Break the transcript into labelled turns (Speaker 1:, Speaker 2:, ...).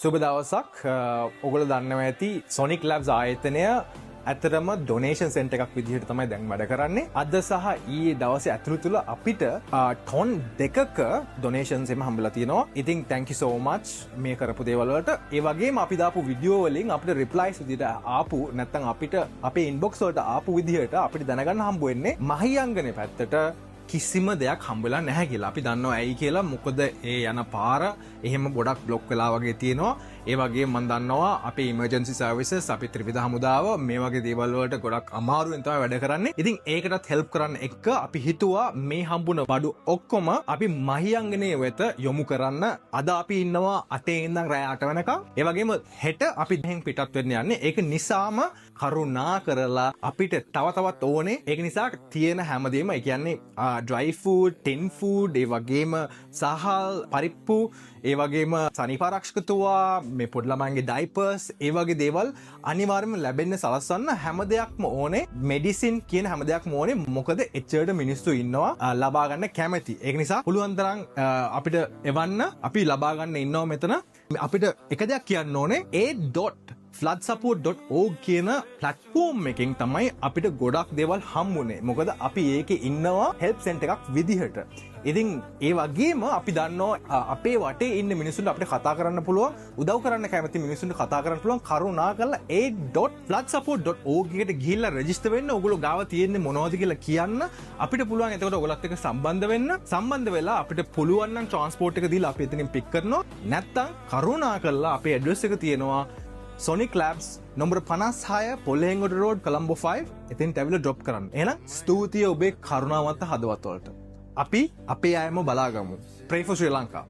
Speaker 1: සුබ දවසක් ඔගොල්ලෝ දන්නවා ඇති Sonic Labs ආයතනය ඇත්තටම ඩොනේෂන් සෙන්ටර් එකක් විදිහට තමයි දැන් වැඩ කරන්නේ. අද සහ ඊයේ දවසේ ඇතුළත තුල අපිට ටොන් 2ක ඩොනේෂන්ස් එම හම්බෙලා තියෙනවා. ඉතින් thank you so much මේ කරපු දේවල් වලට. ඒ වගේම අපි දාපු වීඩියෝ වලින් අපිට රිප්ලයිස් විදිහට ආපු නැත්නම් අපිට අපේ ඉන්බොක්ස් වලට ආපු විදිහට අපිට දැනගන්න හම්බ වෙන්නේ මහියංගනේ පැත්තට කිසිම දෙයක් හම්බෙලා නැහැ කියලා. අපි දන්නවා ඇයි කියලා. මොකද ඒ යන පාර එහෙම ගොඩක් બ્લોක් වෙලා වගේ තියෙනවා. ඒ වගේම මම දන්නවා අපේ ඉමර්ජන්සි සර්විසස් අපි ත්‍රිවිධ හමුදාව මේ වගේ දේවල් වලට ගොඩක් අමාරුවෙන් තමයි වැඩ කරන්නේ. ඉතින් ඒකටත් හෙල්ප් කරන්න එක්ක අපි හිතුවා මේ හම්බුන බඩු ඔක්කොම අපි මහියංගනේ වෙත යොමු කරන්න. අද අපි ඉන්නවා 8 ඉඳන් රෑ 8 වෙනකම්. ඒ වගේම හෙට අපි දැන් පිටත් වෙන්න යන්නේ. ඒක නිසාම කරුණා කරලා අපිට තව තවත් ඕනේ. ඒක නිසා තියෙන හැමදේම ඒ කියන්නේ dry food, tin food, ඒ වගේම සහල්, පරිප්පු, ඒ වගේම සනීපාරක්ෂක තුවා, මේ පොඩි ළමයින්ගේ diapers, ඒ වගේ දේවල් අනිවාර්යයෙන්ම ලැබෙන්න සලස්වන්න හැම දෙයක්ම ඕනේ. මෙඩිසින් කියන හැම දෙයක්ම ඕනේ. මොකද එච්චරට මිනිස්සු ඉන්නවා ලබා ගන්න කැමැති. ඒක නිසා පුළුවන් තරම් අපිට එවන්න අපි ලබා ගන්න ඉන්නවා මෙතන. අපිට එක දෙයක් කියන්න ඕනේ floodsupport.org කියන platform එකෙන් තමයි අපිට ගොඩක් දේවල් හම්බුනේ. මොකද අපි ඒකේ ඉන්නවා help center එකක් විදිහට. ඉතින් ඒ වගේම අපි දන්නවා අපේ වටේ ඉන්න මිනිස්සුන්ට අපිට කතා කරන්න පුළුවන්, උදව් කරන්න කැමති මිනිස්සුන්ට කතා කරන්න පුළුවන්. කරුණා කරලා floodsupport.org එකට ගිහිල්ලා රෙජිස්ටර් වෙන්න. ඔයගොල්ලෝ ගාව තියෙන්නේ මොනවද කියලා කියන්න. අපිට පුළුවන් එතකොට ඔයගොල්ලොත් එක්ක සම්බන්ධ වෙන්න. සම්බන්ධ වෙලා අපිට පුළුවන් නම් ට්‍රාන්ස්පෝර්ට් එක දීලා අපි එතනින් පික් කරනවා. නැත්තම් කරුණා කරලා අපේ ඇඩ්‍රස් එක තියෙනවා Sonic Labs number 56 Polhengoda road Colombo 5. එතෙන් ඇවිල්ලා ඩ්‍රොප් කරන්න. එහෙනම් ස්තුතියි ඔබේ කරුණාවන්ත හදවත් වලට. අපි අපේ අයම බලාගමු. Pray for Sri Lanka.